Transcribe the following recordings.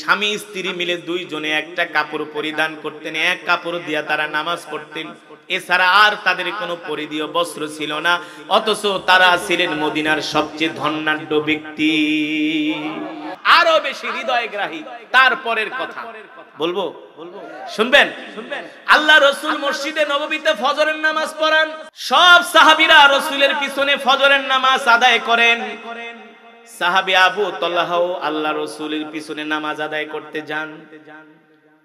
স্বামী স্ত্রী মিলে দুইজনে একটা কাপড় পরিধান করতেন, এক কাপড় দিয়া তারা নামাজ পড়তেন, এছাড়া আর তাদের কোনো পরিধেয় বস্ত্র ছিল না। অথচ তারা ছিলেন মদিনার সবচেয়ে ধনাঢ্য ব্যক্তি। আরো বেশি হৃদয়গ্রাহী তারপরের কথা বলবো, শুনবেন। আল্লাহ রাসূল মসজিদে নববীতে ফজরের নামাজ পড়ান, সব সাহাবীরা রাসূলের পিছনে ফজরের নামাজ আদায় করেন। সাহাবী আবু তালহাও আল্লাহ রাসূলের পিছনে নামাজ আদায় করতে যান।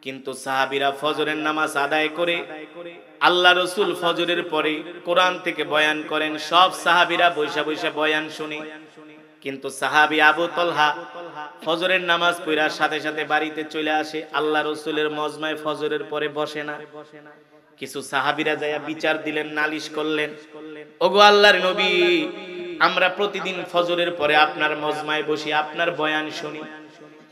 কিন্তু সাহাবীরা ফজরের নামাজ আদায় করে আল্লাহ রাসূল ফজরের পরে কোরআন থেকে বয়ান করেন, সব সাহাবীরা বৈশা বৈশা বয়ান শুনে। কিন্তু সাহাবী আবু তালহা ফজরের নামাজ পড়ার সাথে সাথে বাড়িতে চলে আসে, আল্লাহ রাসূলের মজমায় ফজরের পরে বসে না। কিছু সাহাবীরা যায়া বিচার দিলেন, নালিশ করলেন, ওগো আল্লাহর নবী, আমরা প্রতিদিন ফজরের পরে আপনার মজমায় বসি, আপনার বয়ান শুনি,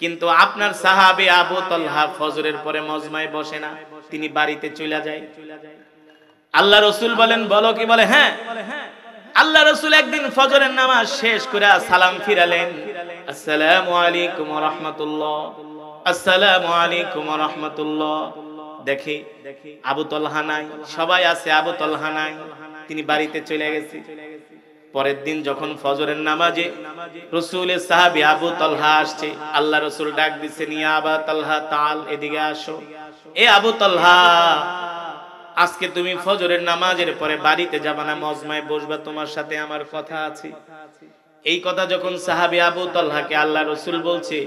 কিন্তু আপনার সাহাবী আবু তালহা ফজরের পরে মজমায় বসে না, তিনি বাড়িতে চলে যায়। আল্লাহ রাসূল বলেন, বলো কি? বলে হ্যাঁ। আল্লাহ রাসূল একদিন ফজরের নামাজ শেষ করে সালাম ফিরালেন, আসসালামু আলাইকুম ওয়া রাহমাতুল্লাহ, আসসালামু আলাইকুম ওয়া রাহমাতুল্লাহ। দেখে আবু তালহা নাই, সবাই আছে, আবু তালহা নাই, তিনি বাড়িতে চলে গেছে। পরের দিন যখন ফজরের নামাজে রাসূলের সাহাবী আবু তালহা আসছে, আল্লাহ রাসূল ডাক দিয়েছেন, ইয়া আবু তালহা তাল, এদিকে আসো। এ আবু তালহা, আজকে তুমি ফজরের নামাজের পরে বাড়িতে যাবা না, মজমায় বসবা, তোমার সাথে আমার কথা আছে। এই কথা যখন সাহাবী আবু তালহাকে আল্লাহ রাসূল বলছে,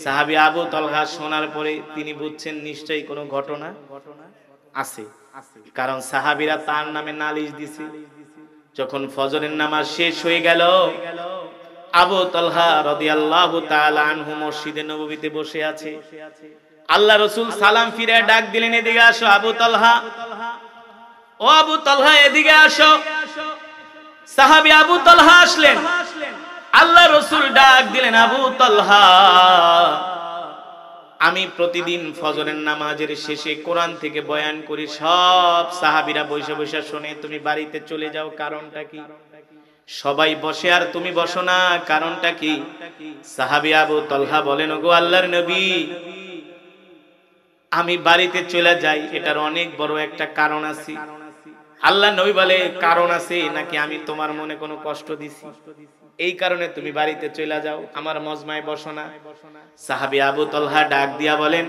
সাহাবী আবু তালহা শোনার পরে তিনি বুঝছেন নিশ্চয়ই কোনো ঘটনা আছে, কারণ সাহাবীরা তার নামে নালিশ দিছে। যখন ফজরের নামাজ শেষ হয়ে গেল, আবু তালহা রাদিয়াল্লাহু তাআলা আনহু মসজিদে নববীতে বসে আছে। আল্লাহ রাসূল সালাম ফিরে ডাক দিলেন, এদিকে আসো আবু তালহা, ও আবু তালহা এদিকে আসো। সাহাবী আবু তালহা আসলেন, আল্লাহ রাসূল ডাক দিলেন, আবু তালহা, আমি প্রতিদিন ফজরের নামাজের শেষে কোরআন থেকে বয়ান করি, সব সাহাবীরা বসে বসে শুনে, তুমি বাড়িতে চলে যাও, কারণটা কি? সবাই বসে আর তুমি বসো না, কারণটা কি? সাহাবী আবু তালহা বলেন, ওগো আল্লাহর নবী, আমি বাড়িতে চলে যাই, এটার অনেক বড় একটা কারণ আছে। আল্লাহ নবী বলে, কারণ আছে নাকি আমি তোমার মনে কোনো কষ্ট দিছি, এই কারণে তুমি বাড়িতে চলে যাও, আমার মজমায় বসো না? সাহাবী আবু তালহা ডাক দিয়া বলেন,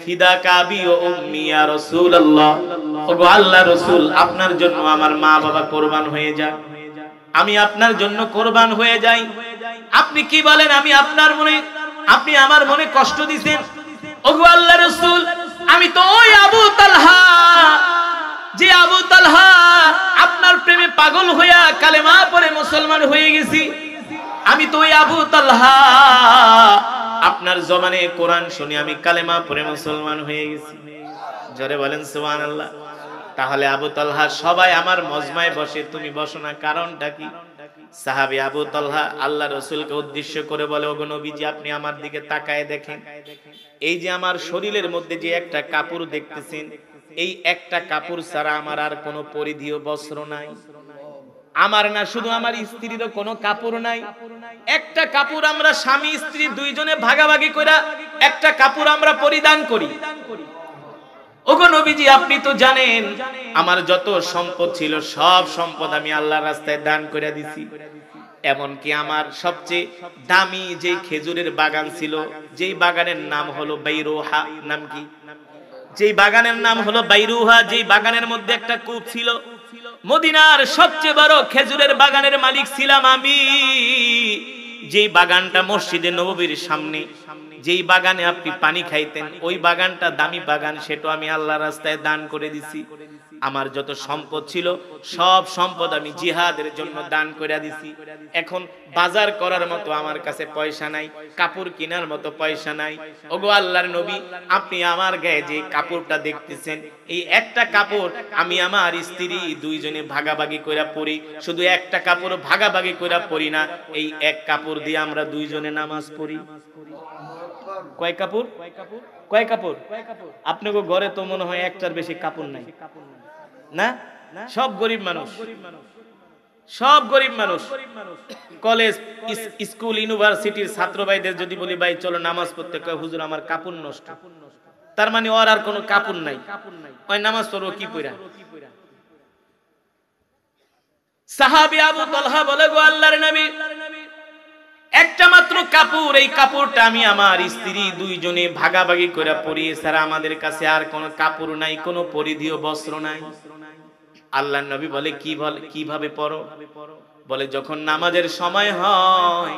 ফিদাকা আবি ওয়া উম্মি ইয়া রাসূলুল্লাহ, ওগো আল্লাহর রাসূল, আপনার জন্য আমার মা বাবা কুরবান হয়ে যায়, আমি আপনার জন্য কুরবান হয়ে যাই। আপনি কি বলেন? আমি আপনার মনে, আপনি আমার মনে কষ্ট দিবেন? ওগো আল্লাহর রাসূল, আমি তো ওই আবু তালহা, যে আবু তালহা আপনার প্রেমে পাগল হইয়া কালেমা পড়ে মুসলমান হয়ে গেছি, আমি তো ওই আবু তালহা, আপনার জবানে কোরআন শুনে আমি কালেমা পড়ে মুসলমান হয়ে গেছি। জোরে বলেন সুবহানাল্লাহ। তাহলে আবু তালহা, সবাই আমার মজমায় বসে, তুমি বসো না, কারণটা কি? সাহাবী আবু তালহা আল্লাহ রাসূলকে উদ্দেশ্য করে বলে, ওগো নবীজি, আপনি আমার দিকে তাকায় দেখেন, এই যে আমার শরীরের মধ্যে যে একটা কাপড় দেখতেছেন, এই একটা কাপড় ছাড়া আমার আর কোনো পরিধেয় বস্ত্র নাই। আমার না, শুধু আমার স্ত্রীরও কোনো কাপড় নাই। একটা কাপড় আমরা স্বামী স্ত্রী দুইজনে ভাগাভাগি করে একটা কাপড় আমরা পরিধান করি। ওগো নবীজি, আপনি তো জানেন আমার যত সম্পদ ছিল, সব সম্পদ আমি আল্লাহর রাস্তায় দান করে দিছি। এমনকি আমার সবচেয়ে দামি যেই খেজুরের বাগান ছিল, যেই বাগানের নাম হলো বাইরুহা, নাম কি? যেই বাগানের নাম হলো বাইরুহা, যেই বাগানের মধ্যে একটা কূপ ছিল, মদিনার সবচেয়ে বড় খেজুরের বাগানের মালিক ছিলাম আমি। যেই বাগানটা মসজিদে নববীর সামনে, যেই বাগানে আপনি পানি খাইতেন, ওই বাগানটা দামি বাগান, সেটা আমি আল্লাহর রাস্তায় দান করে দিছি। আমার যত সম্পদ ছিল, সব সম্পদ আমি জিহাদের জন্য দান করে দিছি। এখন বাজার করার মতো আমার কাছে পয়সা নাই, কাপড় কেনার মতো পয়সা নাই। ওগো আল্লাহর নবী, আপনি আমার গায়ে যে কাপড়টা দেখতেছেন, এই একটা কাপড় আমি আমার স্ত্রী দুইজনে ভাগাভাগি করে পরি। শুধু একটা কাপড় ভাগাভাগি করে পরি না, এই এক কাপড় দিয়ে আমরা দুইজনে নামাজ পড়ি। কয় কাপড়? কয় কাপড়? আপনাকে ঘরে তো মনে হয় একটার বেশি কাপড় নাই না? সব গরিব মানুষ, সব গরিব মানুষ। কলেজ স্কুল ইউনিভার্সিটির ছাত্র ভাইদের যদি বলি ভাই চলো নামাজ পড়তে, কয় হুজুর আমার কাপড় নষ্ট। তার মানে ওর আর কোনো কাপড় নাই, ওই নামাজ পড়বো কি পইরা? সাহাবী আবু তালহা বলে, গো আল্লাহর নবী, একটা মাত্র কাপড়, এই কাপড়টা আমি আমার স্ত্রী দুইজনে ভাগাভাগি করে পরি, এছাড়া আমাদের কাছে আর কোনো কাপড় নাই, কোনো পরিধেয় বস্ত্র নাই। আল্লাহর নবী বলে, কিভাবে পরো? বলে, যখন নামাজের সময় হয়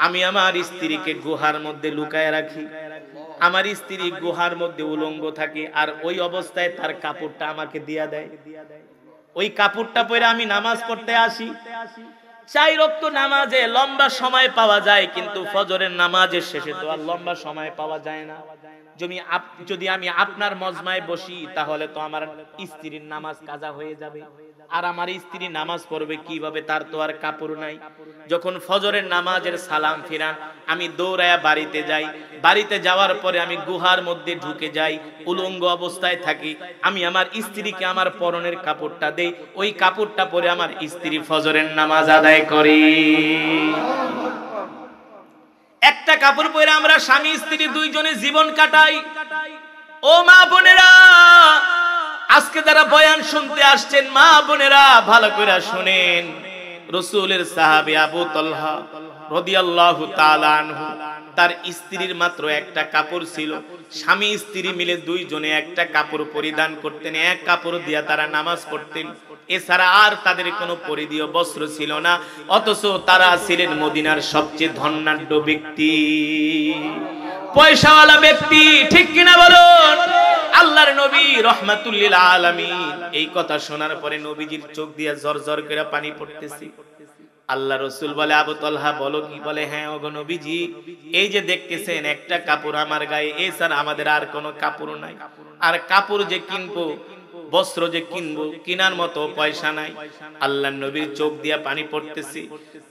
আমি আমার স্ত্রীকে গুহার মধ্যে লুকায় রাখি, আমার স্ত্রী গুহার মধ্যে উলঙ্গ থাকে, আর ওই অবস্থায় তার কাপড়টা আমাকে দিয়া দেয়, ওই কাপড়টা পরে আমি নামাজ পড়তে আসি। 4 ওয়াক্ত নামাজে লম্বা সময় পাওয়া যায়, কিন্তু ফজরের নামাজের শেষে তো আর লম্বা সময় পাওয়া যায় না। যদি আমি আপনার মজমায় বসি তাহলে তো আমার স্ত্রীর নামাজ কাজা হয়ে যাবে, আর আমার স্ত্রী নামাজ পড়বে কিভাবে? তার তো আর কাপড় নাই। যখন ফজরের নামাজের সালাম ফিরান আমি দৌড়ায়া বাড়িতে যাই, বাড়িতে যাওয়ার পরে আমি গুহার মধ্যে ঢুকে যাই, উলঙ্গ অবস্থায় থাকি, আমি আমার স্ত্রীকে আমার পরনের কাপড়টা দেই, ওই কাপড়টা পরে আমার স্ত্রী ফজরের নামাজ আদায় করি। একটা কাপড় পরে আমরা স্বামী স্ত্রী দুইজনে জীবন কাটাই। ও মা বোনেরা, আজকে যারা বয়ান শুনতে আসছেন মা বোনেরা ভালো করে শুনেন। রাসূলের সাহাবী আবু তালহা রাদিয়াল্লাহু তাআলা আনহু, তার স্ত্রীর মাত্র একটা কাপড় ছিল, স্বামী স্ত্রী মিলে দুইজনে একটা কাপড় পরিধান করতেন, এক কাপড় দিয়া তারা নামাজ পড়তেন, এছাড়া আর তাদের কোনো পরিধেয় বস্ত্র ছিল না। অথচ তারা ছিলেন মদিনার সবচেয়ে ধনাঢ্য ব্যক্তি, পয়সাওয়ালা ব্যক্তি, ঠিক কিনা বলুন? আল্লাহর নবী রাহমাতুল লিল আলামিন এই কথা শোনার পরে নবীজির চোখ দিয়ে ঝরঝর করে পানি পড়তেছে। আল্লাহ রাসূল বলে, আবু তালহা বলো কি? বলে, হ্যাঁ ওগো নবীজি, এই যে দেখতেছেন একটা কাপড় আমার গায়ে, এছাড়া আমাদের আর কোনো কাপড় নাই, আর কাপড় যে কিনবো, বস্ত্র যে কিনবো, কিনার মতো পয়সা নাই। আল্লাহর নবীর চোখ দিয়া পানি পড়তেছে,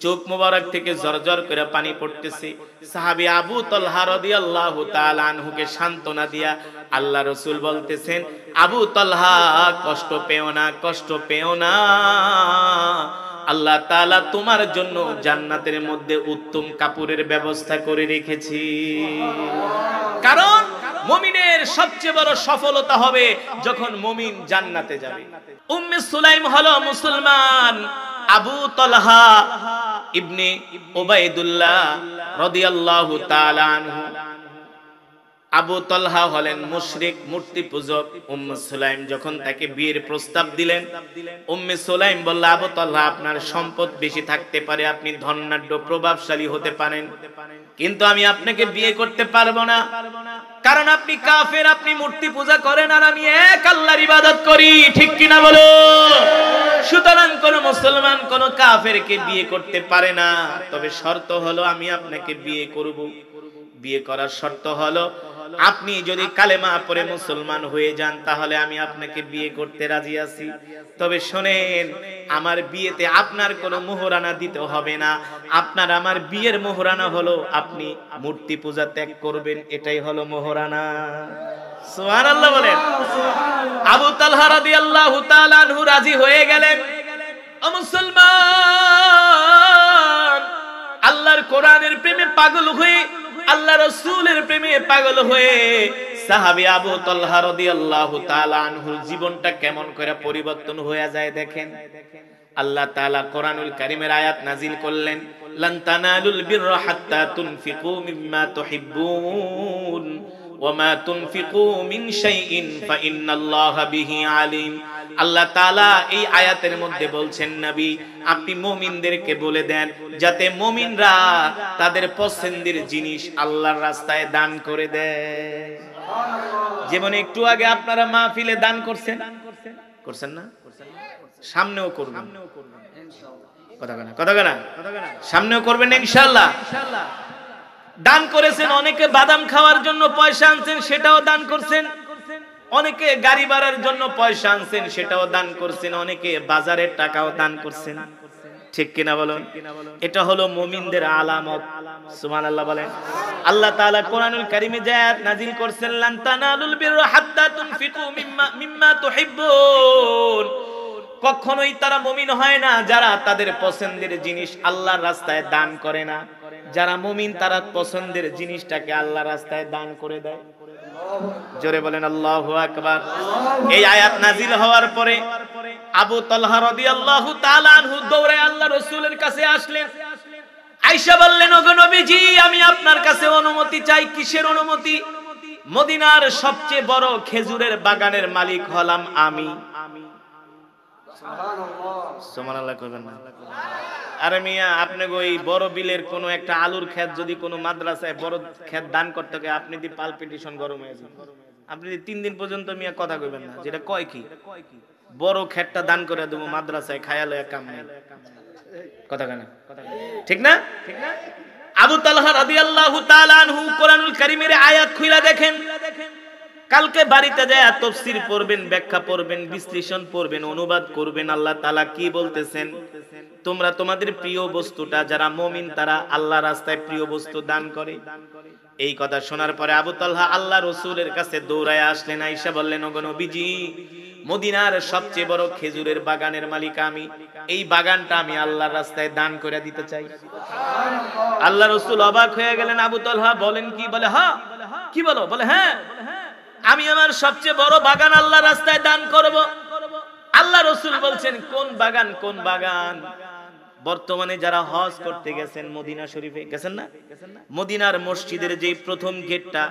চোখ মোবারক থেকে ঝরঝর করে পানি পড়তেছে। সাহাবী আবু তালহা রাদিয়াল্লাহু তাআলা আনহুকে সান্ত্বনা দিয়া আল্লাহ রাসূল বলতেছেন, আবু তালহা কষ্ট পেও না, কষ্ট পেও না, আল্লাহ তাআলা তোমার জন্য জান্নাতের মধ্যে উত্তম কাপড়ের ব্যবস্থা করে রেখেছি। কারণ মুমিনের সবচেয়ে বড় সফলতা হবে যখন মুমিন জান্নাতে যাবে। উম্মে সুলাইম হলো মুসলমান, আবু তালহা ইবনে উবাইদুল্লাহ রাদিয়াল্লাহু তাআলা আনহু, আবু তালহা হলেন মুশরিক, মূর্তি পূজক। উম্মে সুলাইম যখন তাকে বিয়ের প্রস্তাব দিলেন, উম্মে সুলাইম বলল, আবু তালহা আপনার সম্পদ বেশি থাকতে পারে, আপনি ধনাঢ্য প্রভাবশালী হতে পারেন, কিন্তু আমি আপনাকে বিয়ে করতে পারবো না, কারণ আপনি কাফের, আপনি মূর্তি পূজা করেন, আর আমি এক আল্লাহর ইবাদত করি, ঠিক কিনা বলো? সুতরাং কোন মুসলমান কোন কাফেরকে বিয়ে করতে পারে না। তবে শর্ত হলো আমি আপনাকে বিয়ে করব। বিয়ে করার শর্ত হলো আপনি যদি কালেমা পড়ে মুসলমান হয়ে যান, তাহলে আমি আপনাকে বিয়ে করতে রাজি আছি। তবে শোনেন, আমার বিয়েতে আপনার কোনো মোহরানা দিতে হবে না, আপনার আমার বিয়ের মোহরানা হলো আপনি মূর্তি পূজা ত্যাগ করবেন, এটাই হলো মোহরানা। সুবহানাল্লাহ বলেন। আবু তালহা রাদিয়াল্লাহু তাআলা আনহু রাজি হয়ে গেলেন। ও মুসলমান, আল্লাহর কোরআনের প্রেমে পাগল হয়ে, আল্লাহ রাসূলের প্রেমে পাগল হয়ে সাহাবী আবু তালহা রাদিয়াল্লাহু তাআলা আনহুর জীবনটা কেমন করে পরিবর্তন হয়ে যায় দেখেন। আল্লাহ তাআলা কোরআনুল কারীমের আয়াত নাজিল করলেন, লান তানালুল বিররা হাত্তা তুনফিকু মিম্মা তুহিব্বুন ওয়া মা তুনফিকু মিন শাইইন ফা ইন্নাল্লাহা বিহি আলিম। আল্লাহ তাআলা এই আয়াতের মধ্যে বলছেন, নবী আপনি মুমিনদেরকে বলে দেন যাতে মুমিনরা তাদের পছন্দের জিনিস আল্লাহর রাস্তায় দান করে দেয়। যেমন একটু আগে আপনারা মাহফিলে দান করছেন, করছেন না? সামনেও করবেন ইনশাআল্লাহ। কথা বলেন, সামনেও করবেন ইনশাআল্লাহ। দান করেছেন, অনেকে বাদাম খাওয়ার জন্য পয়সা আনছেন, সেটাও দান করছেন, অনেকে গাড়ি ভাড়ার জন্য পয়সা আনছেন, সেটাও দান করছেন, অনেকে বাজারের টাকাও দান করছেন, ঠিক কিনা বলুন? এটা হলো মুমিনদের আলামত। সুবহানাল্লাহ বলেন। আল্লাহ তাআলা কোরআনুল কারীমে যে আয়াত নাযিল করেছেন, লান তানালুল বিররা হাত্তা তুনফিকু মিম্মা তুহিব্বুন কখনোই তারা মুমিন হয় না যারা তাদের পছন্দের জিনিস আল্লাহর রাস্তায় দান করে না। যারা মুমিন তারা পছন্দের জিনিসটাকে আল্লাহর রাস্তায় দান করে দেয়। জোরে বলেন আল্লাহু আকবার। এই আয়াত নাজিল হওয়ার পরে আবু তালহা রাদিয়াল্লাহু তাআলা আনহু দৌড়ে আল্লাহ রাসূলের কাছে আসলেন। আয়েশা বললেন, ওগো নবীজি, আমি আপনার কাছে অনুমতি চাই। কিসের অনুমতি? মদিনার সবচেয়ে বড় খেজুরের বাগানের মালিক হলাম আমি। সুবহানাল্লাহ কইবেন না? আরে মিয়া, আপনি ওই বড় বিলের কোন একটা আলুর ক্ষেত যদি কোন মাদ্রাসায় বড় ক্ষেত দান করতে হয়, আপনি দি পালপিটিশন গরম হয়ে যাবে। আপনি 3 দিন পর্যন্ত মিয়া কথা কইবেন না, যেটা কয় কি বড় ক্ষেতটা দান করে দেব মাদ্রাসায়, খায়ালে কাম নেই। কথা কেন? ঠিক না? আবু তালহা রাদিয়াল্লাহু তাআলা আনহু কোরআনুল কারীমের আয়াত খুলে দেখেন। কালকে বাড়িতে যায় তাফসীর পড়বেন, ব্যাখ্যা পড়বেন, বিশ্লেষণ পড়বেন, অনুবাদ করবেন। আল্লাহ তাআলা কি বলতেছেন? তোমরা তোমাদের প্রিয় বস্তুটা, যারা মুমিন তারা আল্লাহর রাস্তায় প্রিয় বস্তু দান করে। এই কথা শোনার পরে আবু তালহা আল্লাহ রাসূলের কাছে দৌড়ায় আসলেন। আয়েশা বললেন, ওগো নবীজি, মদিনার সবচেয়ে বড় খেজুরের বাগানের মালিক আমি। এই বাগানটা আমি আল্লাহর রাস্তায় দান করে দিতে চাই। আল্লাহ রাসূল অবাক হয়ে গেলেন। আবু তালহা বলেন কি? বলে হ্যাঁ। কি বলো? বলে হ্যাঁ, আমি আমার সবচেয়ে বড় বাগান আল্লাহর রাস্তায় দান করব। আল্লাহ রাসূল বলছেন, কোন বাগান? কোন বাগান? বর্তমানে যারা হজ করতে গেছেন মদিনা শরীফে, গেছেন না? মদিনার মসজিদের যে প্রথম গেটটা,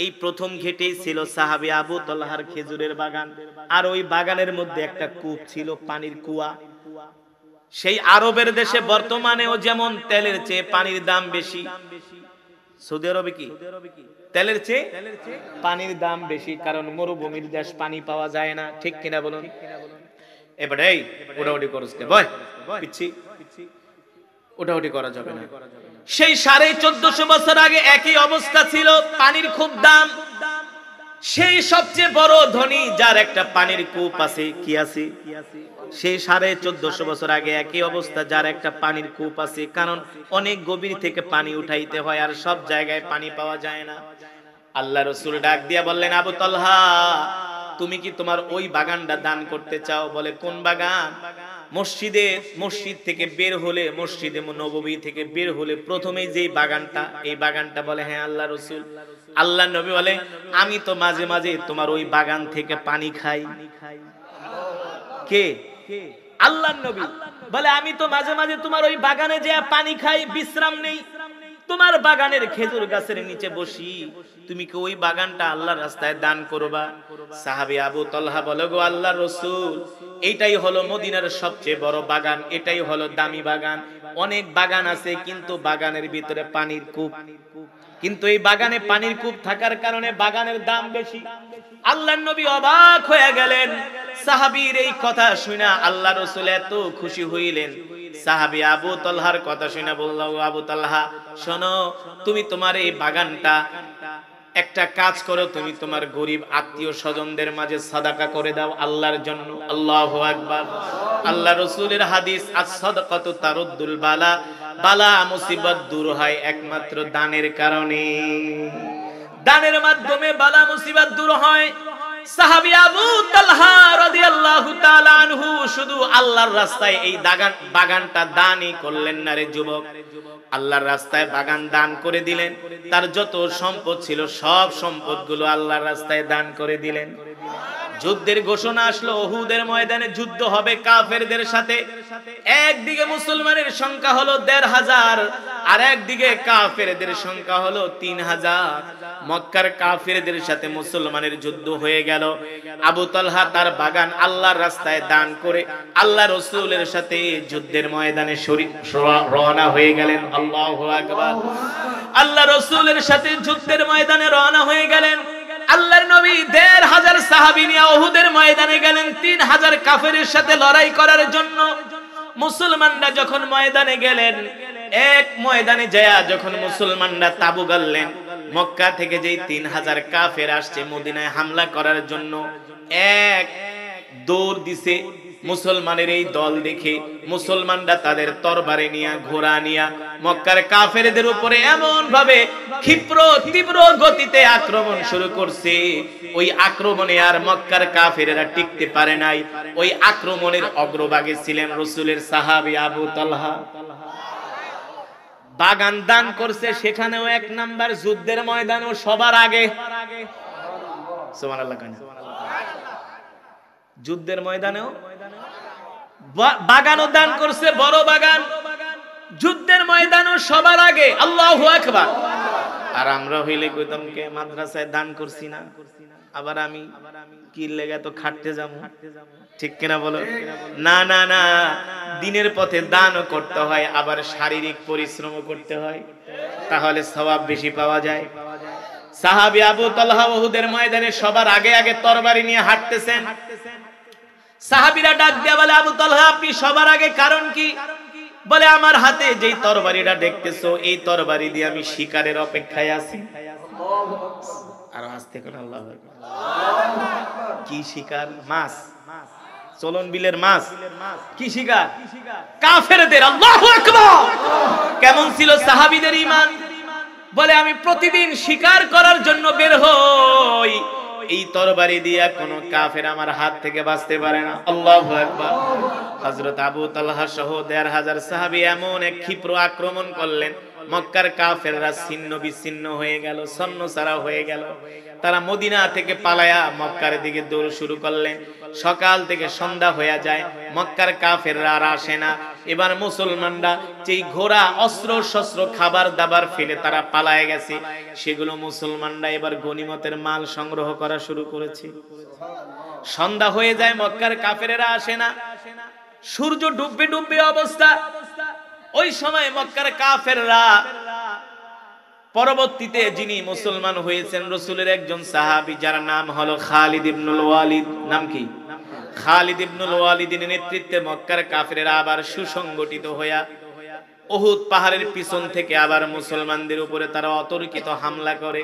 এই প্রথম গেটেই ছিল সাহাবী আবু তালহার খেজুরের বাগান। আর ওই বাগানের মধ্যে একটা কূপ ছিল, পানির কুয়া। সেই আরবের দেশে বর্তমানেও যেমন তেলের চেয়ে পানির দাম বেশি, সৌদি আরবে কি তেলের চেয়ে পানির দাম বেশি, কারণ মরুভূমির দেশ, পানি পাওয়া যায় না। ঠিক কিনা বলুন? এবারে এই ওটাওটি করস কে বয় পিচ্ছি, ওটাওটি করা যাবে না। সেই 1450 বছর আগে একই অবস্থা ছিল, পানির খুব দাম। সেই সবচেয়ে বড় ধনী যার একটা পানির কূপ আছে, কি আছে? সেই 1450 বছর আগে একই অবস্থা, যার একটা পানির কূপ আছে। কারণ অনেক গভীর থেকে পানি উঠাইতে হয়, আর সব জায়গায় পানি পাওয়া যায় না। আল্লাহ রাসূল ডাক দিয়া বললেন, আবু তালহা, তুমি কি তোমার ওই বাগানটা দান করতে চাও? বলে কোন বাগান? মসজিদ থেকে বের হলে, মসজিদে নববী থেকে বের হলে প্রথমেই যে বাগানটা, এই বাগানটা? বলে হ্যাঁ আল্লাহ রাসূল। আল্লাহ নবী বলে, আমি তো মাঝে মাঝে তোমার ওই বাগান থেকে পানি খাই। কে? আল্লাহ নবী বলে, আমি তো মাঝে মাঝে তোমার ওই বাগানে যে পানি খাই, বিশ্রাম নেই, তোমার বাগানের খেজুর গাছের নিচে বসি। তুমি কি ওই বাগানটা আল্লাহর রাস্তায় দান করবা? সাহাবী আবু তালহা বলে, গো আল্লাহর রাসূল, এইটাই হলো মদিনার সবচেয়ে বড় বাগান, এটাই হলো দামি বাগান। অনেক বাগান আছে, কিন্তু বাগানের ভিতরে পানির কূপ। কিন্তু এই বাগানে পানির কূপ থাকার কারণে বাগানের দাম বেশি। আল্লাহর নবী অবাক হয়ে গেলেন। সাহাবীর এই কথা শুনে আল্লাহ রাসূল এত খুশি হইলেন। সাহাবী আবু তালহার কথা শুনে বলল, আবু তালহা শোনো, তুমি তোমার এই বাগানটা একটা কাজ করো, তুমি তোমার গরিব আত্মীয় স্বজনদের মাঝে সাদাকা করে দাও আল্লাহর জন্য। আল্লাহু আকবার। আল্লাহ রাসূলের হাদিস, আস-সাদাকাতু তারুদ্দুল বালা, বালা মুসিবত দূর হয় একমাত্র দানের কারণে। দানের মাধ্যমে বালা মুসিবত দূর হয়। সাহাবী আবু তালহা রাদিয়াল্লাহু তাআলা আনহু শুধু আল্লাহর রাস্তায় এই বাগানটা দানই করলেন না রে যুবক, আল্লাহর রাস্তায় বাগান দান করে দিলেন। তার যত সম্পদ ছিল সব সম্পদগুলো আল্লাহর রাস্তায় দান করে দিলেন। যুদ্ধের ঘোষণা আসলো, উহুদের ময়দানে যুদ্ধ হবে কাফেরদের সাথে। একদিকে মুসলমানের সংখ্যা হলো ১৫০০০, আর একদিকে কাফেরদের সংখ্যা হলো ৩০০০। মক্কার কাফেরদের সাথে মুসলমানের যুদ্ধ হয়ে গেল। আবু তালহা তার বাগান আল্লাহর রাস্তায় দান করে আল্লাহ রাসূলের সাথে যুদ্ধের ময়দানে রওনা হয়ে গেলেন। আল্লাহু আকবার। আল্লাহ রাসূলের সাথে যুদ্ধের ময়দানে রওনা হয়ে গেলেন। আল্লাহর নবী ১৫০০ সাহাবী নিয়ে উহুদের ময়দানে গেলেন ৩০০০ কাফেরের সাথে লড়াই করার জন্য। মুসলমানরা যখন ময়দানে গেলেন, এক ময়দানে যায় যখন মুসলমানরা তাবু গাড়লেন, মক্কা থেকে যেই ৩০০০ কাফের আসছে মদিনায় হামলা করার জন্য, এক দৌড় দিছে মুসলমানের এই দল দেখে মুসলমানরা তাদের তরবারি নিয়ে ঘোড়া নিয়ে মক্কার কাফেরদের উপরে এমন ভাবে ক্ষিপ্র তীব্র গতিতে আক্রমণ শুরু করছে। ওই আক্রমণে আর মক্কার কাফেরেরা টিকতে পারে নাই। ওই আক্রমণের অগ্রভাগে ছিলেন রাসূলের সাহাবী আবু তালহা। বাগান দান করছে, সেখানেও এক নাম্বার, যুদ্ধের ময়দানেও সবার আগে। সুবহানাল্লাহ। যুদ্ধের ময়দানেও বাগানও দান করছে, বড় বাগান। যুদ্ধের ময়দানেও সবার আগে। আল্লাহু আকবার। আর আমরা হইলে কইতাম কে মাদ্রাসায় দান করছি না, আবার আমি কি লেগে তো খাটতে যাবো, ঠিক কিনা বলো? না না না, দিনের পথে দানও করতে হয়, আবার শারীরিক পরিশ্রমও করতে হয়, তাহলে সওয়াব বেশি পাওয়া যায়। সাহাবী আবু তালহা উহুদের ময়দানে সবার আগে আগে তরবারি নিয়ে হাঁটতেছেন। সাহাবীরা ডাক দিয়া বলে, আবু তালহা আপনি সবার আগে, কারণ কি? বলে, আমার হাতে যেই তরবারিটা দেখতেছো, এই তরবারি দিয়ে আমি শিকারের অপেক্ষায় আছি। আর আস্তে করে আল্লাহু আকবার। কি শিকার? মাছ, চলন বিলের মাছ। কি শিকার? কাফেরদের। আল্লাহু আকবার। কেমন ছিল সাহাবীদের ঈমান? বলে, আমি প্রতিদিন শিকার করার জন্য বের হই, এই তরবারি দিয়া কোনো কাফের আমার হাত থেকে বাঁচতে পারে না। আল্লাহু আকবার। হযরত আবু তালহা সহ ১৫০০ সাহাবী এমন এক ক্ষিপ্র আক্রমণ করলেন, মক্কার কাফেররা ছিন্ন বিচ্ছিন্ন হয়ে গেল, ছন্নছাড়া হয়ে গেল। তারা মদিনা থেকে পালায়া মক্কার দিকে দৌড় শুরু করলেন। সকাল থেকে সন্ধ্যা হয়ে যায়, মক্কার কাফেররা আর আসে না। এবার মুসলমানরা যেই ঘোড়া, অস্ত্র শস্ত্র, খাবার দাবার ফেলে তারা পালায়ে গেছে, সেগুলো মুসলমানরা এবার গনিমতের মাল সংগ্রহ করা শুরু করেছে। সন্ধ্যা হয়ে যায়, মক্কার কাফেরেরা আসে না, সূর্য ডুববে ডুববে অবস্থা। ওই সময় মক্কার কাফেররা, পরবর্তীতে যিনি মুসলমান হয়েছেন রাসূলের একজন সাহাবী, যার নাম হলো খালিদ ইবনুল ওয়ালিদ। নাম কি? খালিদ ইবনুল ওয়ালিদের নেতৃত্বে মক্কার কাফেররা আবার সুসংগঠিত হইয়া উহুদ পাহাড়ের পিছন থেকে আবার মুসলমানদের উপরে তারা অতর্কিত হামলা করে।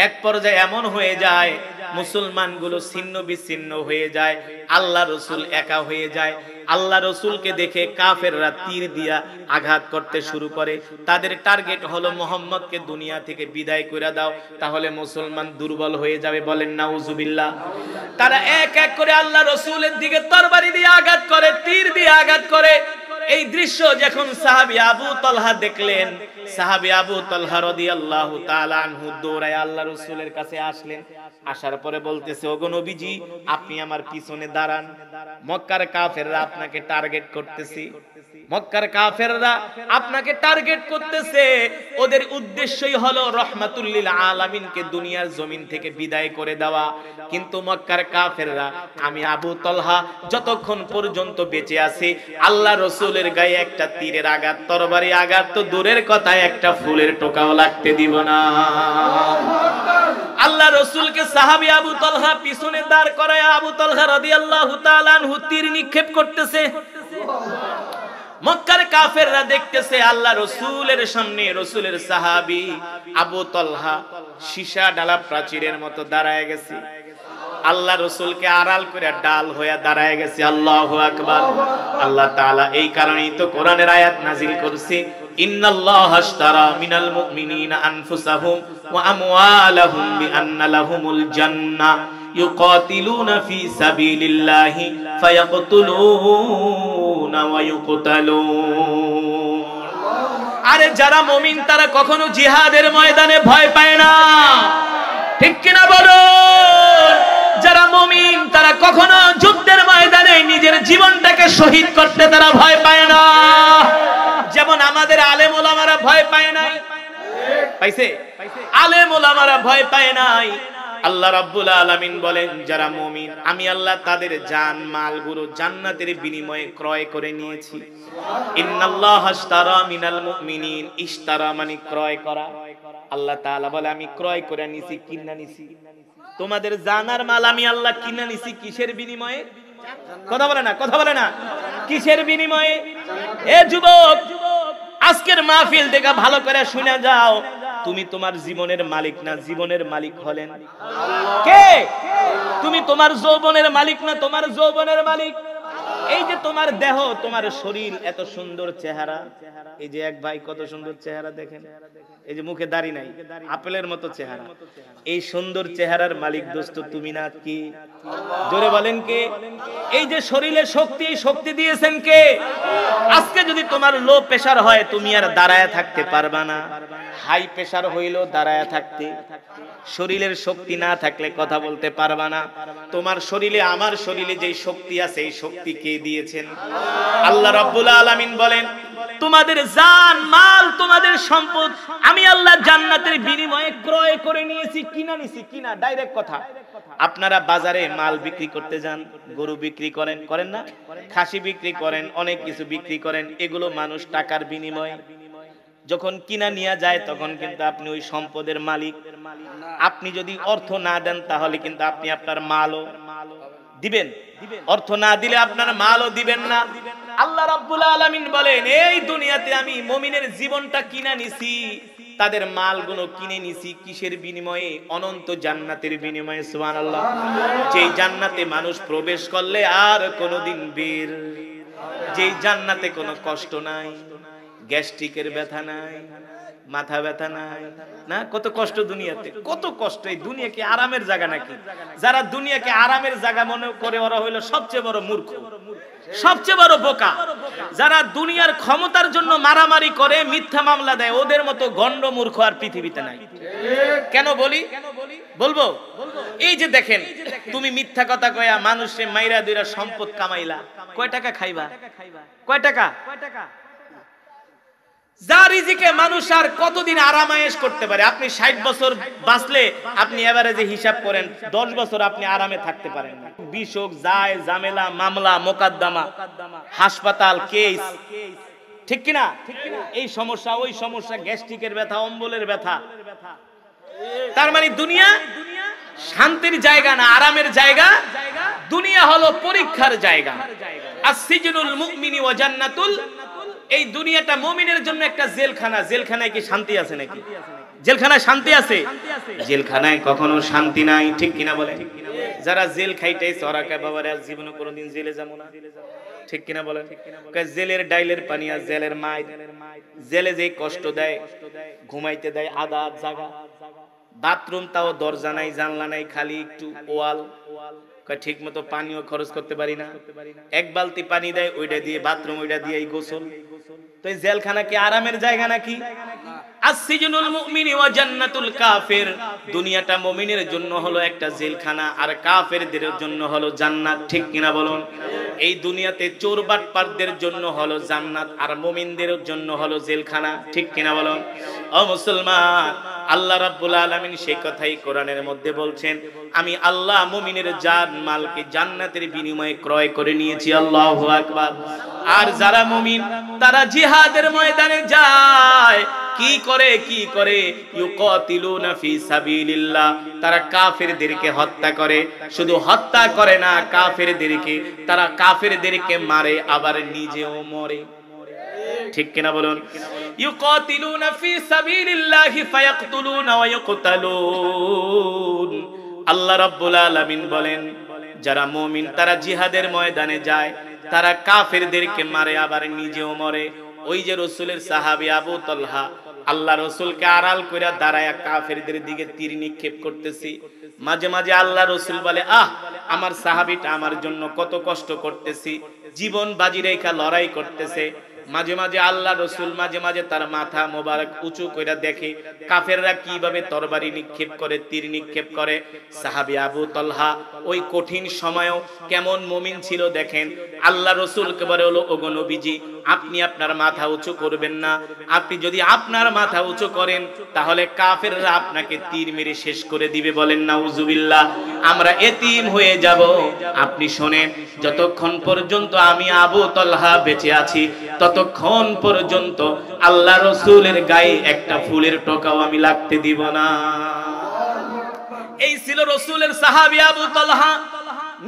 এক পর্যায়ে এমন হয়ে যায়, মুসলমানগুলো ছিন্ন বিচ্ছিন্ন হয়ে যায়, আল্লাহ রাসূল একা হয়ে যায়। আল্লাহ রাসূলকে দেখে কাফেররা তীর দিয়া আঘাত করতে শুরু করে। তাদের টার্গেট হলো মুহাম্মদকে দুনিয়া থেকে বিদায় করে দাও, তাহলে মুসলমান দুর্বল হয়ে যাবে। বলেন নাউজুবিল্লাহ। তারা এক এক করে আল্লাহ রাসূলের দিকে তরবারি দিয়ে আঘাত করে, তীর দিয়ে আঘাত করে। এই দৃশ্য যখন সাহাবী আবু তালহা দেখলেন, সাহাবী আবু তালহা রাদিয়াল্লাহু তাআলা আনহু দৌড়ায় আল্লাহ রাসূলের কাছে আসলেন। আসার পরে বলতেছে, ওগো নবীজি, আপনি আমার পিছনে দাঁড়ান, মক্কার কাফেররা আপনাকে টার্গেট করতেছে। মক্কার কাফেররা আপনাকে টার্গেট করতেছে, ওদের উদ্দেশ্যই হলো রাহমাতুল লিল আলামিনকে দুনিয়ার জমিন থেকে বিদায় করে দেওয়া। কিন্তু মক্কার কাফেররা, আমি আবু তালহা যতক্ষণ পর্যন্ত বেঁচে আছি, আল্লাহ রাসূলের গায়ে একটা তীরের আঘাত, তরবারি আঘাত তো দূরের কথা, একটা ফুলের টোকাও লাগতে দিব না। আল্লাহ রাসূলকে সাহাবী আবু তালহা পিছনে দাঁড় করায় আবু তালহা রাদিয়াল্লাহু তাআলা আনহু তীর নিক্ষেপ করতেছে। মক্কার কাফেররা দেখতেছে আল্লাহ রাসূলের সামনে রাসূলের সাহাবী আবু তালহা সীসা ডালা প্রাচীরের মতো দাঁড়ায় গেছে, আল্লাহ রাসূলকে আড়াল করে ডাল হয়ে দাঁড়ায় গেছে। আল্লাহু আকবার। আল্লাহ তাআলা এই কারণেই তো কোরআনের আয়াত নাজিল করছে, ইন্নাল্লাহা আশতারা মিনাল মুমিনিনা আনফুসাহুম ওয়া আমওয়ালাহুম বিআন্না লাহুমুল জান্নাহ ইউকাতিলুনা ফি সাবিলিল্লাহি ফায়াকতুলুনা ওয়া ইউকতালুন। আরে যারা মুমিন তারা কখনো জিহাদের ময়দানে ভয় পায় না, ঠিক কিনা বলো? যারা মুমিন তারা কখনো যুদ্ধের ময়দানে নিজের জীবনটাকে শহীদ করতে তারা ভয় পায় না। যেমন আমাদের আলেম ওলামারা ভয় পায় নাই, পাইছে? আলেম ওলামারা ভয় পায় নাই। আল্লাহ রাব্বুল আলামিন বলেন, যারা মুমিন আমি আল্লাহ তাদের জান মালগুলো জান্নাতের বিনিময়ে ক্রয় করে নিয়েছি। ইন্নাল্লাহা আশতারা মিনাল মুমিনিন, ইশতারা মানে ক্রয় করা। আল্লাহ তাআলা বলে, আমি ক্রয় করে নিছি, কিনা নিছি। তোমাদের জানার মাল আমি আল্লাহ কিনা নিছি কিসের বিনিময়ে? কথা বলে না, কথা বলে না। কিসের বিনিময়ে? এ যুবক, আজকের মাহফিল থেকে ভালো করে শুনে যাও, তুমি তোমার জীবনের মালিক না, জীবনের মালিক হলেন কে? তুমি তোমার যৌবনের মালিক না, তোমার যৌবনের মালিক। এই যে তোমার দেহ, তোমার শরীর, এত সুন্দর চেহারা, এই যে এক ভাই কত সুন্দর চেহারা দেখেন, এই যে মুখে দাড়ি নাই, আপেলের মতো চেহারা, এই সুন্দর চেহারার মালিক দোস্ত তুমি না কি? জোরে বলেন কে? এই যে শরীরে শক্তি, এই শক্তি দিয়েছেন কে? আজকে যদি তোমার লো প্রেসার হয় তুমি আর দাঁড়ায় থাকতে পারবা না, হাই প্রেসার হইলো দাঁড়ায় থাকতে, শরীরের শক্তি না থাকলে কথা বলতে পারবা না। তোমার শরীরে, আমার শরীরে যে শক্তি আছে, এই শক্তি কে দিয়েছেন? আল্লাহ রাব্বুল আলামিন বলেন, তোমাদের জান মাল, তোমাদের সম্পদ আমি আল্লাহ জান্নাতের বিনিময়ে ক্রয় করে নিয়েছি, কিনা নিছি, কিনা ডাইরেক্ট কথা। আপনারা বাজারে মাল বিক্রি করতে যান, গরু বিক্রি করেন, করেন না? খাসি বিক্রি করেন, অনেক কিছু বিক্রি করেন, এগুলো মানুষ টাকার বিনিময়ে যখন কিনা নিয়ে যায় তখন কিন্তু আপনি ওই সম্পদের মালিক। আপনি যদি অর্থ না দেন তাহলে কিন্তু আপনি আপনার মালও দিবেন, অর্থ না দিলে আপনার মালও দিবেন না। আল্লাহ রাব্বুল আলামিন বলেন, এই দুনিয়াতে আমি মুমিনের জীবনটা কিনা নিছি, তাদের মালগুলো কিনে নিছি কিসের বিনিময়ে? অনন্ত জান্নাতের বিনিময়ে। সুবহানাল্লাহ। যেই জান্নাতে মানুষ প্রবেশ করলে আর কোনোদিন বের, যেই জান্নাতে কোনো কষ্ট নাই, গ্যাস্ট্রিকের ব্যথা নাই, মাথা ব্যথা নাই, না? কত কষ্ট দুনিয়াতে, কত কষ্ট। এই দুনিয়া কি আরামের জায়গা নাকি? যারা দুনিয়াকে আরামের জায়গা মনে করে ওরা হইলো সবচেয়ে বড় মূর্খ, সবচেয়ে বড় বোকা। যারা দুনিয়ার ক্ষমতার জন্য মারামারি করে, মিথ্যা মামলা দেয়, ওদের মতো গন্ড মূর্খ আর পৃথিবীতে নাই। কেন বলি? বলবো, এই যে দেখেন, তুমি মিথ্যা কথা কয়া মানুষে মাইরা দুইরা সম্পদ কামাইলা, কয় টাকা খাইবা? কয় টাকা? যা রিজিকে মানুষ আর কতদিন আরামায়েশ করতে পারে? আপনি 60 বছর বাঁচলে আপনি এভারেজে হিসাব করেন 10 বছর আপনি আরামে থাকতে পারেন না। বিষোক যায়, ঝামেলা, মামলা, মোকদ্দমা, হাসপাতাল, কেস, ঠিক কিনা? এই সমস্যা, ওই সমস্যা, গ্যাস্ট্রিকের ব্যথা, অম্বলের ব্যথা। তার মানে দুনিয়া শান্তির জায়গা না, আরামের জায়গা। দুনিয়া হলো পরীক্ষার জায়গা। আসসিজনুল মুমিনি ওয়া জান্নাতুল, এই দুনিয়াটা মুমিনের জন্য একটা জেলখানা। জেলখানায় কি শান্তি আছে নাকি? জেলখানায় শান্তি আছে? জেলখানায় কখনো শান্তি নাই, ঠিক কিনা বলেন? যারা জেল খাইতেছে ওরা কয় বাবারে আজ জীবনে কোনোদিন জেলে যাবো না, ঠিক কিনা বলেন? জেলের ডাইলের পানি আর জেলের মাইর, জেলে যে কষ্ট দেয়, ঘুমাইতে দেয় আধা জায়গা, বাথরুম তাও দরজা নাই, জানলা নাই, খালি একটু ওয়াল, ঠিক মতো পানিও খরচ করতে পারি না, এক বালতি পানি দেয়, ওইটা দিয়ে বাথরুম, ওইটা দিয়ে গোসল। তো এই জেলখানা কি আরামের জায়গা নাকি? আসসিজনুল মুমিনি ওয়া জান্নাতুল কাফির, দুনিয়াটা মুমিনের জন্য হলো একটা জেলখানা আর কাফেরদের জন্য হলো জান্নাত, ঠিক কিনা বলুন? এই দুনিয়াতে চোর বাটপারদের জন্য হলো জান্নাত আর মুমিনদের জন্য হলো জেলখানা, ঠিক কিনা বলুন? ও মুসলমান, আল্লাহ রাব্বুল আলামিন সেই কথাই কোরআনের মধ্যে বলছেন, আমি আল্লাহ মুমিনের জান মালকে জান্নাতের বিনিময়ে ক্রয় করে নিয়েছি। আল্লাহু আকবার। আর যারা মুমিন তারা জিহাদের ময়দানে যায়, কি করে? কি করে? ইউকাতিলুনা ফি সাবিলিল্লাহ, তারা কাফেরদেরকে হত্যা করে। শুধু হত্যা করে না, তারা কাফেরদেরকে মারে, আবার নিজেও মরে, ঠিক কিনা বলুন? ইউকাতিলুনা ফি সাবিলিল্লাহি ফায়াকতুলুনা ওয়া ইউকতালুন। আল্লাহ রাব্বুল আলামিন বলেন, যারা মুমিন তারা জিহাদের ময়দানে যায়, তারা কাফেরদেরকে মারে, আবার নিজেও মরে। ওই যে রাসূলের সাহাবী আবু তালহা আল্লাহ রাসূলকে আড়াল কইরা দাঁড়ায়া কাফেরদের দিকে তীর নিক্ষেপ করতেছি। মাঝে মাঝে আল্লাহ রাসূল বলে, আহ, আমার সাহাবীটা আমার জন্য কত কষ্ট করতেছি, জীবন বাজি রেখা লড়াই করতেছে। মাঝে মাঝে আল্লাহ রাসূল মাঝে মাঝে তার মাথা মোবারক উঁচু কইরা দেখে কাফেররা কিভাবে তরবারি নিক্ষেপ করে, তীর নিক্ষেপ করে। সাহাবী আবু তালহা ওই কঠিন সময়েও কেমন মুমিন ছিল দেখেন। আল্লাহ রাসূলকে বলে হলো, ওগো নবীজি, আপনি আপনার মাথা উঁচু করবেন না। আপনি যদি আপনার মাথা উঁচু করেন তাহলে কাফেররা আপনাকে তীর মেরে শেষ করে দিবে। বলেন নাউজুবিল্লাহ, আমরা এতিম হয়ে যাব। আপনি শোনেন, যতক্ষণ পর্যন্ত আমি আবু তালহা বেঁচে আছি ততক্ষণ পর্যন্ত আল্লাহ রাসূলের গায়ে একটা ফুলের টোকাও আমি লাগতে দিব না। এই ছিল রাসূলের সাহাবী আবু তালহা।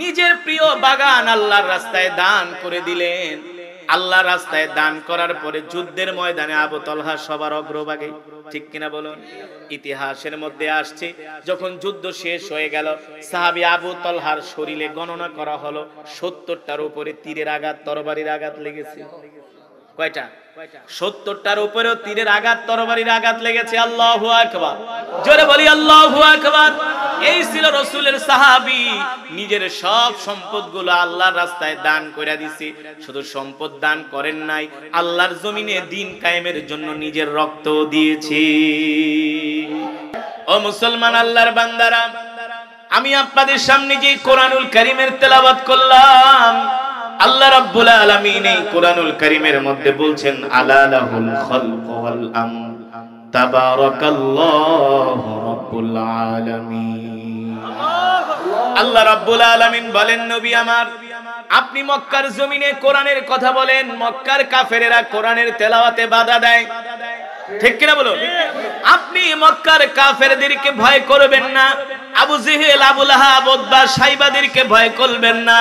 নিজের প্রিয় বাগান আল্লাহর রাস্তায় দান করে দিলেন। আল্লাহ রাস্তায় দান করার পরে যুদ্ধের ময়দানে আবু তালহা সবার অগ্রভাগে, ঠিক কিনা বলুন? ইতিহাসের মধ্যে আসছে যখন যুদ্ধ শেষ হয়ে গেল, সাহাবী আবু তালহার শরীরে গণনা করা হলো 70টার উপরে তীরের আঘাত, তরবারির আঘাত লেগেছে। কয়টা? 70টার উপরেও তীরের আঘাত, তরবারির আঘাত লেগেছে। আল্লাহু আকবার, জোরে বলি আল্লাহু আকবার। এই ছিল রাসূলের সাহাবী, নিজের সব সম্পদগুলো আল্লাহর রাস্তায় দান করে দিয়েছে। শুধু সম্পদ দান করেন নাই, আল্লাহর জমিনে দ্বীন কায়েমের জন্য নিজের রক্ত দিয়েছে। ও মুসলমান, আল্লাহর বান্দারা, আমি আপনাদের সামনে যে কোরআনুল কারীমের তেলাওয়াত করলাম, আল্লাহ রাব্বুল আলামিন এই কোরআনুল কারীমের মধ্যে বলছেন, আলা লাহুল খালকু ওয়াল আমর তাবারাকাল্লাহু রাব্বুল আলামিন। আল্লাহ রাব্বুল আলামিন বলেন, নবী আমার, আপনি মক্কার জমিনে কোরআনের কথা বলেন, মক্কার কাফেরেরা কোরআনের তেলাওয়াতে বাধা দেয়, ঠিক কিনা বলুন? আপনি মক্কার কাফেরদেরকে ভয় করবেন না, আবু জেহেল, আবু লাহাব, উতবা, সাইবাদেরকে ভয় করবেন না।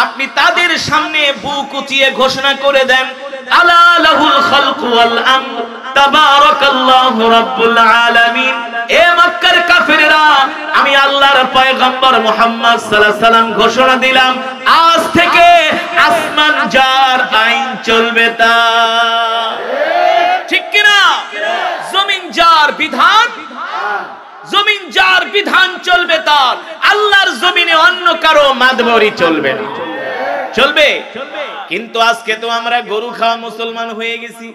আপনি তাদের সামনে বুক উঁচিয়ে ঘোষণা করে দেন, আলা লাহুল খালকু ওয়াল আমর তাবারাকাল্লাহু রাব্বুল আলামিন। এ মক্কার কাফেররা, আমি আল্লাহর পয়গম্বর মুহাম্মদ সাল্লাল্লাহু আলাইহি সাল্লাম ঘোষণা দিলাম, আজ থেকে আসমান যার আইন চলবে তা, ঠিক কিনা? জমিন যার বিধান, জমিন যার বিধান চলবে তার। আল্লাহর জমিনে অন্য কারো মাদবরি চলবে না, চলবে। কিন্তু আজকে তো আমরা গরু খাওয়া মুসলমান হয়ে গেছি।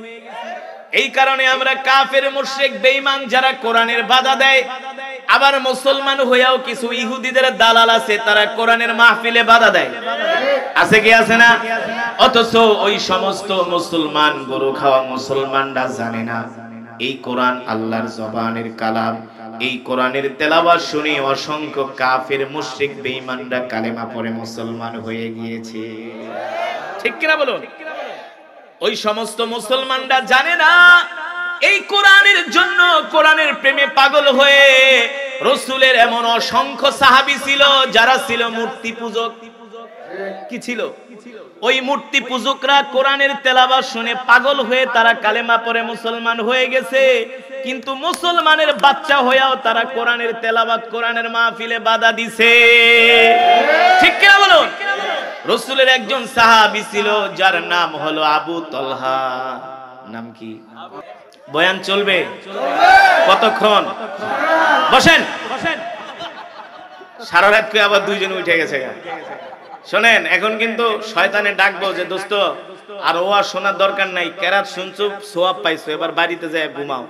এই কারণে আমরা কাফের, মুশরিক, বেঈমান যারা কোরআনের বাধা দেয়, আবার মুসলমান হয়েও কিছু ইহুদিদের দালাল আছে, তারা কোরআনের মাহফিলে বাধা দেয়। আছে কি আছে না? অথচ ওই সমস্ত মুসলমান, গরু খাওয়া মুসলমানরা জানে না এই কোরআন আল্লাহর জবানের কালাম। এই কোরআনের তেলাওয়াত শুনে অসংখ্য কাফের, মুশরিক, বেঈমানরা কালেমা পড়ে মুসলমান হয়ে গিয়েছে, ঠিক কিনা বলুন? ওই সমস্ত মুসলমানরা জানে না এই কোরআনের জন্য, কোরআনের প্রেমে পাগল হয়ে রাসূলের এমন অসংখ্য সাহাবী ছিল যারা ছিল মূর্তি পূজক। কি ছিল? ওই মূর্তি পূজকরা কোরআনের তেলাওয়াত শুনে পাগল হয়ে তারা কালেমা পড়ে মুসলমান হয়ে গেছে। কিন্তু মুসলমানের বাচ্চা হয়েও তারা কোরআনের তেলাওয়াত, কোরআনের মাহফিলে বাধা দিছে, ঠিক কিনা বলুন? রাসূলের একজন সাহাবী ছিল যার নাম হলো আবু তালহা। নাম কি? বয়ান চলবে কতক্ষণ? বসেন, সারা রাত কে আবার দুইজন উঠে গেছে। শোনেন, এখন কিন্তু শয়তানে ডাকবো যে দোস্ত আর ওয়াজ শোনার দরকার নাই, কেরাত শুনছো, সওয়াব পাইছো, এবার বাড়িতে যায় ঘুমাও।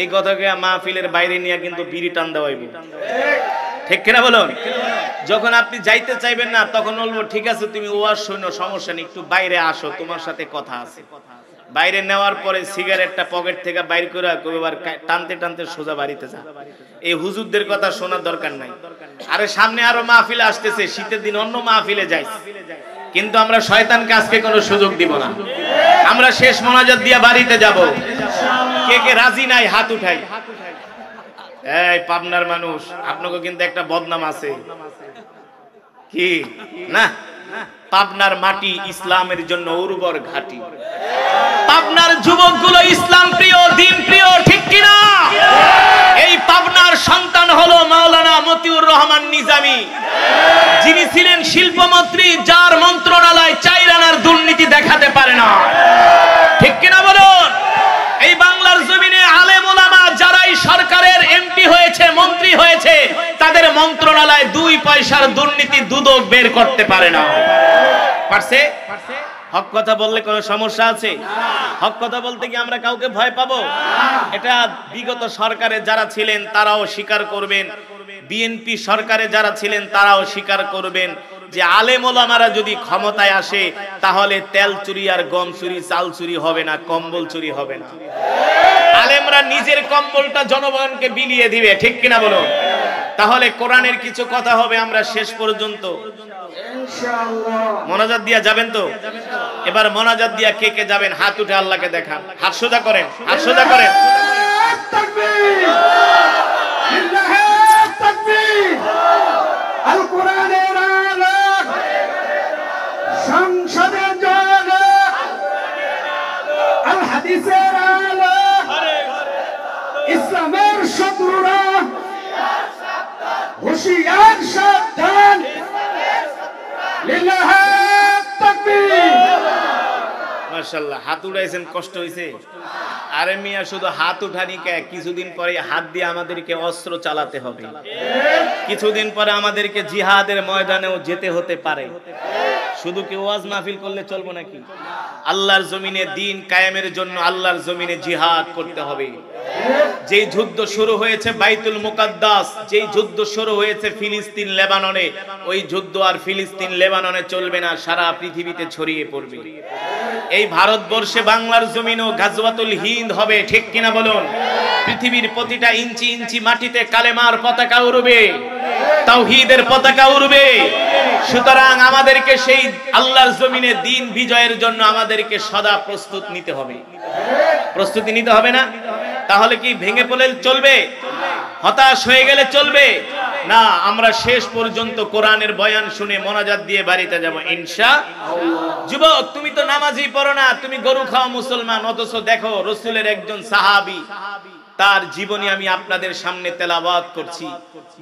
এই কথাকে মাহফিলের বাইরে নিয়ে কিন্তু বিড়ি টান দেওয়া হইব, ঠিক কিনা বলুন? যখন আপনি যাইতে চাইবেন না, তখন বলবো ঠিক আছে তুমি ওয়াজ শোনো, সমস্যা নেই, একটু বাইরে আসো, তোমার সাথে কথা আছে। বাইরে নেওয়ার পরে সিগারেটটা পকেট থেকে বাইর করে এবার টানতে টানতে সোজা বাড়িতে যা। এই হুজুরদের কথা শোনার দরকার নাই। আরে সামনে আরো মাহফিলে আসতেছে, শীতের দিন অন্য মাহফিলে যাই, কিন্তু আমরা শয়তানকে আজকে কোনো সুযোগ দিব না। আমরা শেষ মোনাজাত দিয়ে বাড়িতে যাব। কে কে রাজি নাই হাত উঠাই। এই পাবনার মানুষ, আপনাকে কিন্তু একটা বদনাম আছে। কি না? পাবনার মাটি ইসলামের জন্য উর্বর ঘাটি। পাবনার যুবকগুলো ইসলাম প্রিয়, দ্বীন প্রিয়, ঠিক কিনা? এই পাবনার সন্তান হলো মাওলানা মতিউর রহমান নিজামী, যিনি ছিলেন শিল্পমন্ত্রী, যার মন্ত্রণালয় 4 আনার দুর্নীতি দেখাতে পারে না, ঠিক কিনা বলুন? এই বাংলার জমিনে আলেম ওলামা যারাই সরকারের এমপি হয়েছে, মন্ত্রী হয়েছে, তাদের মন্ত্রণালয় 2 পয়সার দুর্নীতি দুদক বের করতে পারে না। পারছে? হক কথা বললে কোনো সমস্যা আছে? হক কথা বলতে কি আমরা কাউকে ভয় পাবো? এটা বিগত সরকারে যারা ছিলেন তারাও স্বীকার করবেন, বিএনপি সরকারে যারা ছিলেন তারাও স্বীকার করবেন যে আলেম ওলামারা যদি ক্ষমতায় আসে তাহলে তেল চুরি আর গম চুরি, চাল চুরি হবে না, কম্বল চুরি হবে না। আলেমরা নিজের কম্বলটা জনগণকে বিলিয়ে দিবে, ঠিক কিনা বলো? তাহলে কোরআনের কিছু কথা হবে। আমরা শেষ পর্যন্ত মোনাজাত দিয়া যাবেন তো? এবার মোনাজাত দিয়া কে কে যাবেন হাত উঠে আল্লাহকে দেখান, হাত সোজা করেন, হাত সোজা করেন। আল কোরআনের আলো সংসদে জ্বলে হুশিয়ার সাবধান, লিল্লাহি তাকবীর। মাশাআল্লাহ, হাত উঠাইছেন, কষ্ট হইছে? আরে মিয়া, শুধু হাত উঠানি কে, কিছুদিন পরে হাত দিয়ে আমাদেরকে অস্ত্র চালাতে হবে, কিছুদিন পরে আমাদেরকে জিহাদের ময়দানেও যেতে হতে পারে। শুধু কি ওয়াজ মাহফিল করলে চলবে নাকি? আল্লাহর জমিনে দিন কায়েমের জন্য আল্লাহর জমিনে জিহাদ করতে হবে। যেই যুদ্ধ শুরু হয়েছে বাইতুল মুকাদ্দাস, যেই যুদ্ধ শুরু হয়েছে ফিলিস্তিন লেবাননে, ওই যুদ্ধ আর ফিলিস্তিন লেবাননে চলবে না, সারা পৃথিবীতে ছড়িয়ে পড়বে। এই ভারতবর্ষে বাংলার জমিনও গাজওয়াতুল হিন্দ হবে, ঠিক কিনা বলুন? পৃথিবীর প্রতিটা ইঞ্চি ইঞ্চি মাটিতে কালেমার পতাকা উড়বে, তাওহীদের পতাকা উড়বে। সুতরাং আমাদেরকে সেই আল্লাহর জমিনে দিন বিজয়ের জন্য আমাদেরকে সদা প্রস্তুত নিতে হবে। প্রস্তুতি নিতে হবে না? তাহলে কি ভেঙে পড়লে চলবে? হতাশ হয়ে গেলে চলবে না। আমরা শেষ পর্যন্ত কোরআনের বয়ান শুনে মোনাজাত দিয়ে বাড়িতে যাব ইনশাআল্লাহ। যুবক, তুমি তো নামাজই পড়ো না, তুমি গরু খাও মুসলমান, অথচ দেখো রাসূলের একজন সাহাবী, তার জীবনী আমি আপনাদের সামনে তেলাওয়াত করছি।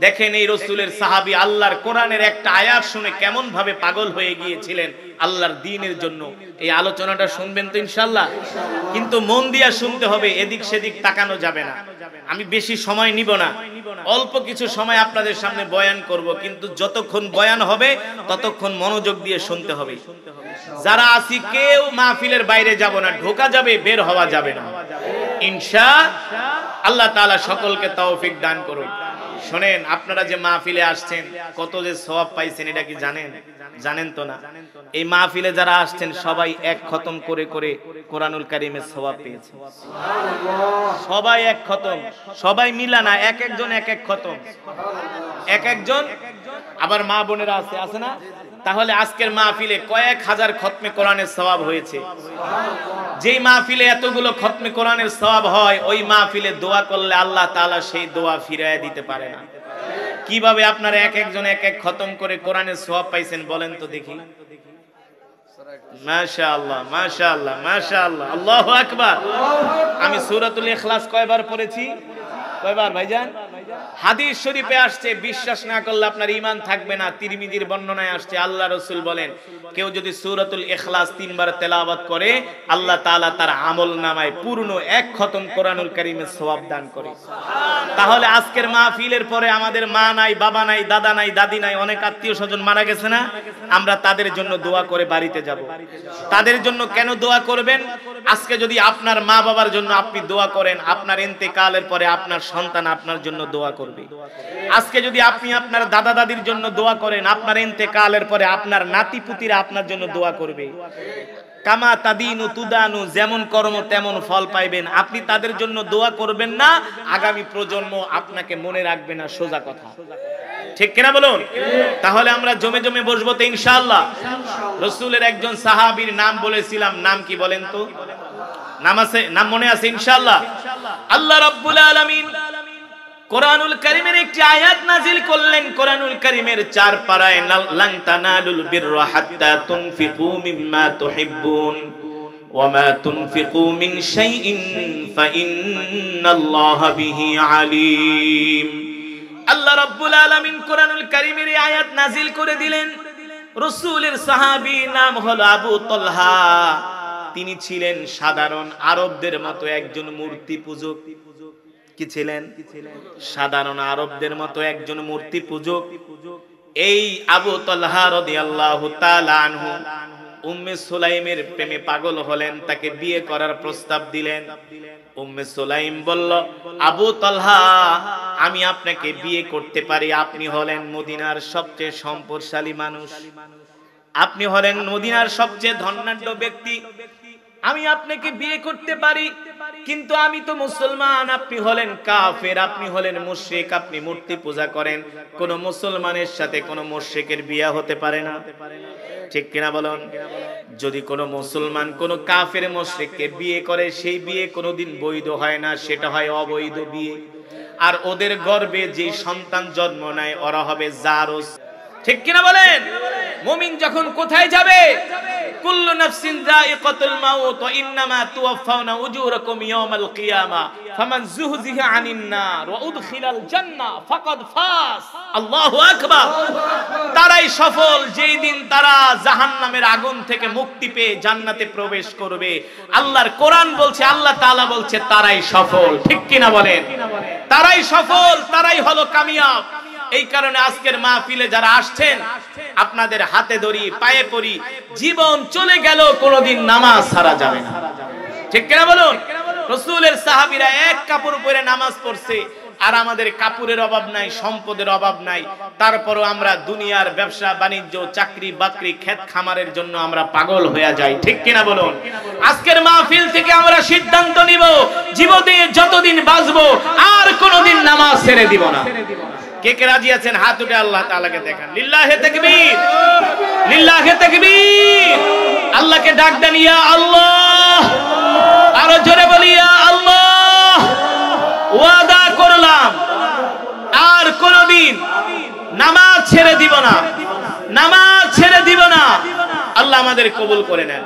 দেখেন এই রাসূলের সাহাবী আল্লাহর কোরআনের একটা আয়াত শুনে কেমন ভাবে পাগল হয়ে গিয়েছিলেন আল্লাহর দ্বীনের জন্য। এই আলোচনাটা শুনবেন তো ইনশাআল্লাহ, কিন্তু মন দিয়া শুনতে হবে, এদিক সেদিক তাকানো যাবে না। আমি বেশি সময় নিব না, অল্প কিছু সময় আপনাদের সামনে বয়ান করব, কিন্তু যতক্ষণ বয়ান হবে ততক্ষণ মনোযোগ দিয়ে শুনতে হবে। যারা আছি কেউ মাহফিলের বাইরে যাব না, ঢোকা যাবে, বের হওয়া যাবে না ইনশাআল্লাহ। আল্লাহ তাআলা সকলকে তৌফিক দান করুন। শুনেন, আপনারা যে মাহফিলে আসছেন কত যে সওয়াব পাইছেন এটা কি জানেন? জানেন তো না। এই মাহফিলে যারা আসছেন সবাই এক খতম করে করে কোরআনুল কারীমের সওয়াব পেয়েছে। সবাই এক খতম, সবাই মিলা না, এক একজন এক এক খতম, এক একজন। আবার মা বোনেরা আছে না? তাহলে আজকের মাহফিলে কয়েক হাজার খতমে কোরআনের সওয়াব হয়েছে। যেই মাহফিলে এতগুলো খতমে কোরআনের সওয়াব হয়, ওই মাহফিলে দোয়া করলে আল্লাহ তাআলা সেই দোয়া ফিরিয়ে দিতে পারে না। কিভাবে আপনারা এক একজন এক এক খতম করে কোরআনের সওয়াব পাইছেন বলেন তো দেখি? মাশাআল্লাহ, মাশাআল্লাহ, মাশাআল্লাহ, আল্লাহু আকবার। আমি সূরাতুল ইখলাস কয়বার পড়েছি? কয়বার ভাইজান? হাদিস শরীফে আসছে, বিশ্বাস না করলে আপনার ঈমান থাকবে না। তিরমিজির বর্ণনায় আসছে, আল্লাহ রাসূল বলেন, কেউ যদি সূরাতুল ইখলাস 3 বার তেলাওয়াত করে আল্লাহ তাআলা তার আমলনামায় পূর্ণ এক খতম কোরআনুল কারীমের সওয়াব দান করে। তাহলে আজকের মাহফিলের পরে আমাদের মা নাই, বাবা নাই, দাদা নাই, দাদি নাই, অনেক আত্মীয় স্বজন মারা গেছে না? আমরা তাদের জন্য দোয়া করে বাড়িতে যাব। তাদের জন্য কেন দোয়া করবেন? আজকে যদি আপনার মা বাবার জন্য আপনি দোয়া করেন, আপনার ইন্তেকালের পরে আপনার সন্তান আপনার জন্য দোয়া করবে। আজকে যদি আপনি আপনার দাদা দাদির জন্য দোয়া করেন, আপনার ইন্তেকালের পরে আপনার নাতি পুতিরা আপনার জন্য দোয়া করবে। কামা তাদিনু তুদানু, যেমন কর্ম তেমন ফল পাইবেন। আপনি তাদের জন্য দোয়া করবেন না, আগামী প্রজন্ম আপনাকে মনে রাখবে না। সোজা কথা, ঠিক কিনা বলুন? তাহলে আমরা জমে জমে বসবো তো ইনশাআল্লাহ। রাসূলের একজন সাহাবীর নাম বলেছিলাম, নাম কি বলেন তো? নাম আছে, নাম মনে আছে ইনশাআল্লাহ? আল্লাহ রাব্বুল আলামিন কোরআনুল কারীমের একটি আয়াত নাযিল করলেন। কোরআনুল কারীমের 4 পারায়, লান তানালুল বিররা হাত্তা তুনফিকু মিম্মা তুহিব্বুন ওয়া মা তুনফিকু মিন শাইইন ফাইন্নাল্লাহা বিহি আলীম। আল্লাহ রাব্বুল আলামিন কোরআনুল কারীমের এই আয়াত নাযিল করে দিলেন। রাসূলের সাহাবী নাম হলো আবু তালহা। তিনি ছিলেন সাধারণ আরবদের মতো একজন মূর্তি পূজক। কি ছিলেন? সাধারণ আরবদের মতো একজন মূর্তি পূজক। এই আবু তালহা রাদিয়াল্লাহু তাআলা আনহু উম্মে সুলাইমের প্রেমে পাগল হলেন, তাকে বিয়ে করার প্রস্তাব দিলেন। উম্মে সুলাইম বলল, আবু তালহা, আমি আপনাকে বিয়ে করতে পারি। আপনি হলেন মদিনার সবচেয়ে সম্পদশালী মানুষ, আপনি হলেন মদিনার সবচেয়ে ধনাঢ্য ব্যক্তি, আমি আপনাকে বিয়ে করতে পারি। কিন্তু আমি তো মুসলমান, আপনি হলেন কাফের, আপনি হলেন মুশরিক, আপনি মূর্তি পূজা করেন। কোন মুসলমানের সাথে কোন মুশরিকের বিয়ে হতে পারে না, ঠিক কিনা বলুন? যদি কোন মুসলমান কোন কাফের মুশরিককে বিয়ে করে, সেই বিয়ে কোনোদিন বৈধ হয় না, সেটা হয় অবৈধ বিয়ে। আর ওদের গর্ভে যে সন্তান জন্ম নেয় ওরা হবে জারজ, ঠিক কিনা বলেন? মুমিন যখন কোথায় যাবে? কুল্লু নাফসিন যায়িকাতুল মাউত ওয়া ইন্নামা তুওয়াফাউনা উজুরাকুম ইয়াওমাল কিয়ামা ফামান যুহজিহা আনিন নার ওয়া উদখিলাল জান্নাহ ফাকাদ ফাস। আল্লাহু আকবার। তারাই সফল যেই দিন তারা জাহান্নামের আগুন থেকে মুক্তি পেয়ে জান্নাতে প্রবেশ করবে। আল্লাহর কোরআন বলছে, আল্লাহ তাআলা বলছে তারাই সফল। ঠিক কি না বলেন? তারাই সফল, তারাই হলো কামিয়াব। এই কারণে আজকের মাহফিলে যারা আসছেন আপনাদের হাতে ধরি, পায়ে পড়ি, জীবন চলে গেল কোনোদিন নামাজ ছাড়া যাবে না। ঠিক কিনা বলুন? রাসূলের সাহাবীরা এক কাপড় পরে নামাজ পড়ছে, আর আমাদের কাপড়ের অভাব নাই, সম্পদের অভাব নাই, তারপরও আমরা দুনিয়ার ব্যবসা বাণিজ্য, চাকরি বাকরি, ক্ষেত খামারের জন্য আমরা পাগল হয়ে যাই। ঠিক কিনা বলুন? আজকের মাহফিল থেকে আমরা সিদ্ধান্ত নিব, জীবনে যতদিন বাঁচবো আর কোনোদিন নামাজ ছেড়ে দিব না। কে কে রাজি আছেন হাত উঠে আল্লাহ তাআলাকে দেখান। লিল্লাহে তাকবীর, লিল্লাহে তাকবীর। আল্লাহকে ডাক দেন, ইয়া আল্লাহ। আরো জোরে বলি, ইয়া আল্লাহ। ওয়াদা করলাম আর কোনদিন নামাজ ছেড়ে দিব না, নামাজ ছেড়ে দিব না। আল্লাহ আমাদের কবুল করে নেন।